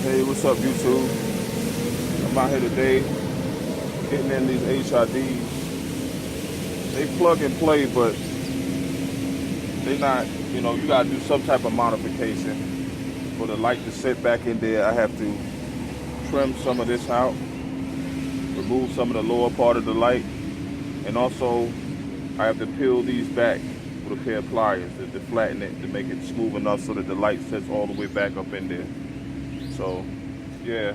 Hey, what's up, YouTube? I'm out here today getting in these HIDs. They plug and play, but they not, you gotta do some type of modification for the light to sit back in there. I have to trim some of this out, remove some of the lower part of the light, and also I have to peel these back with a pair of pliers to flatten it, to make it smooth enough so that the light sits all the way back up in there. So, yeah,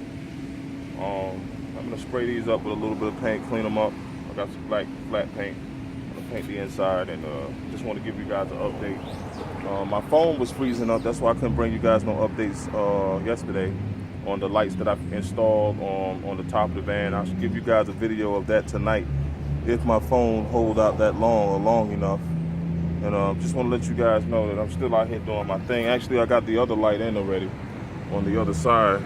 I'm gonna spray these up with a little bit of paint, clean them up. I got some black flat paint. I'm gonna paint the inside, and just want to give you guys an update. My phone was freezing up, that's why I couldn't bring you guys no updates yesterday on the lights that I've installed on the top of the van. I'll give you guys a video of that tonight if my phone holds out that long enough. And just want to let you guys know that I'm still out here doing my thing. Actually, I got the other light in already on the other side.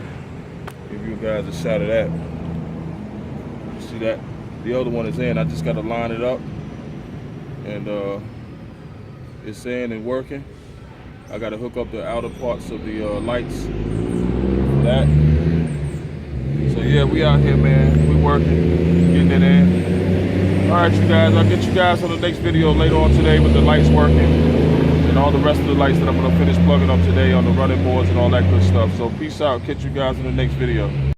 Give you guys a shot of that. You see that? The other one is in. I just got to line it up, and it's in and working. I got to hook up the outer parts of the lights for that. So yeah, we out here, man. We working, getting it in. All right, you guys. I'll get you guys on the next video later on today with the lights working and all the rest of the lights that I'm gonna finish plugging up today on the running boards and all that good stuff. So peace out. Catch you guys in the next video.